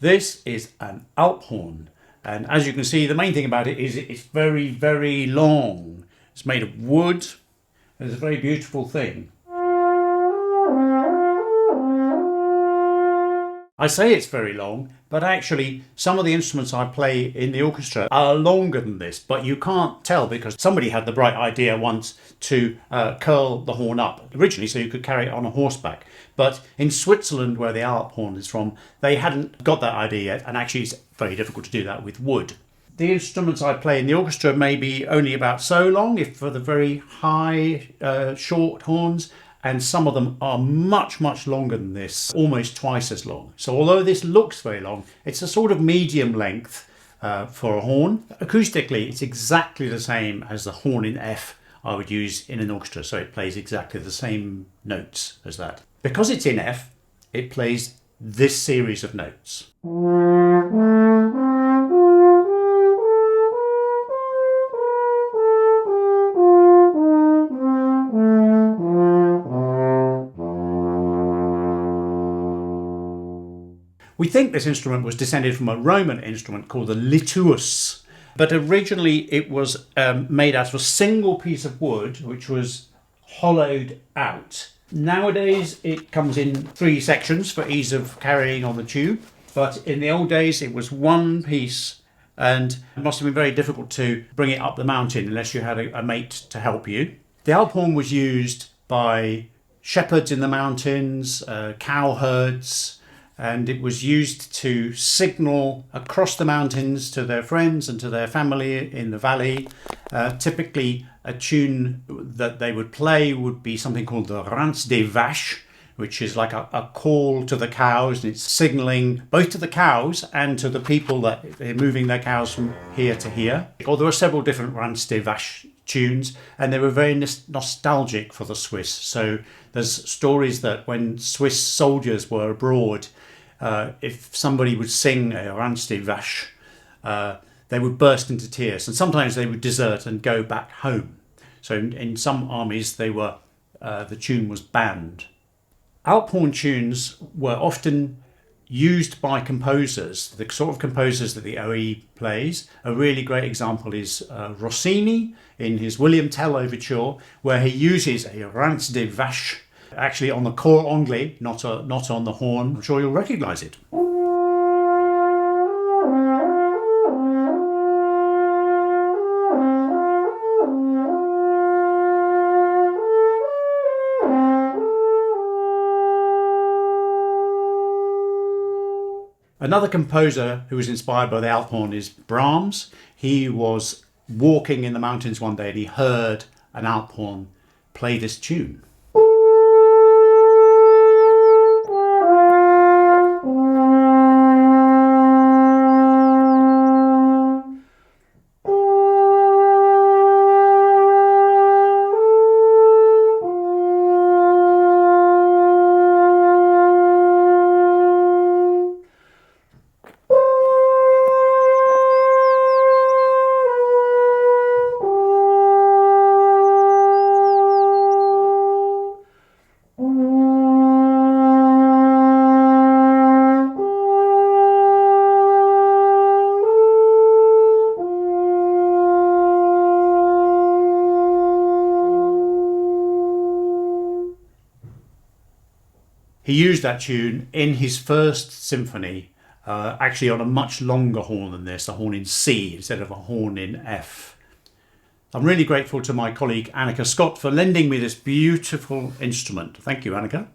This is an Alphorn, and as you can see, the main thing about it is it's very, very long. It's made of wood. It's a very beautiful thing. I say it's very long, but actually some of the instruments I play in the orchestra are longer than this, but you can't tell because somebody had the bright idea once to curl the horn up originally so you could carry it on a horseback. But in Switzerland, where the Alphorn is from, they hadn't got that idea yet, and actually it's very difficult to do that with wood. The instruments I play in the orchestra may be only about so long, if for the very high, short horns, and some of them are much, much longer than this, almost twice as long. So although this looks very long, it's a sort of medium length for a horn. Acoustically, it's exactly the same as the horn in F I would use in an orchestra, so it plays exactly the same notes as that. Because it's in F, it plays this series of notes. We think this instrument was descended from a Roman instrument called the lituus, but originally it was made out of a single piece of wood which was hollowed out. Nowadays it comes in 3 sections for ease of carrying on the tube, but in the old days it was one piece, and it must have been very difficult to bring it up the mountain unless you had a mate to help you. The Alphorn was used by shepherds in the mountains, cowherds, and it was used to signal across the mountains to their friends and to their family in the valley. Typically, a tune that they would play would be something called the Rance des Vaches, which is like a call to the cows, and it's signalling both to the cows and to the people that they're moving their cows from here to here. Well, there are several different Rance des Vaches tunes, and they were very nostalgic for the Swiss. So there's stories that when Swiss soldiers were abroad, if somebody would sing a Rance des Vaches, they would burst into tears, and sometimes they would desert and go back home. So in some armies, the tune was banned. Alphorn tunes were often used by composers, the sort of composers that the OE plays. A really great example is Rossini in his William Tell Overture, where he uses a Rance des Vaches actually on the cor anglais, not on the horn. I'm sure you'll recognise it. Another composer who was inspired by the Alphorn is Brahms. He was walking in the mountains one day and he heard an Alphorn play this tune. He used that tune in his first symphony, actually on a much longer horn than this, a horn in C instead of a horn in F. I'm really grateful to my colleague Annika Scott for lending me this beautiful instrument. Thank you, Annika.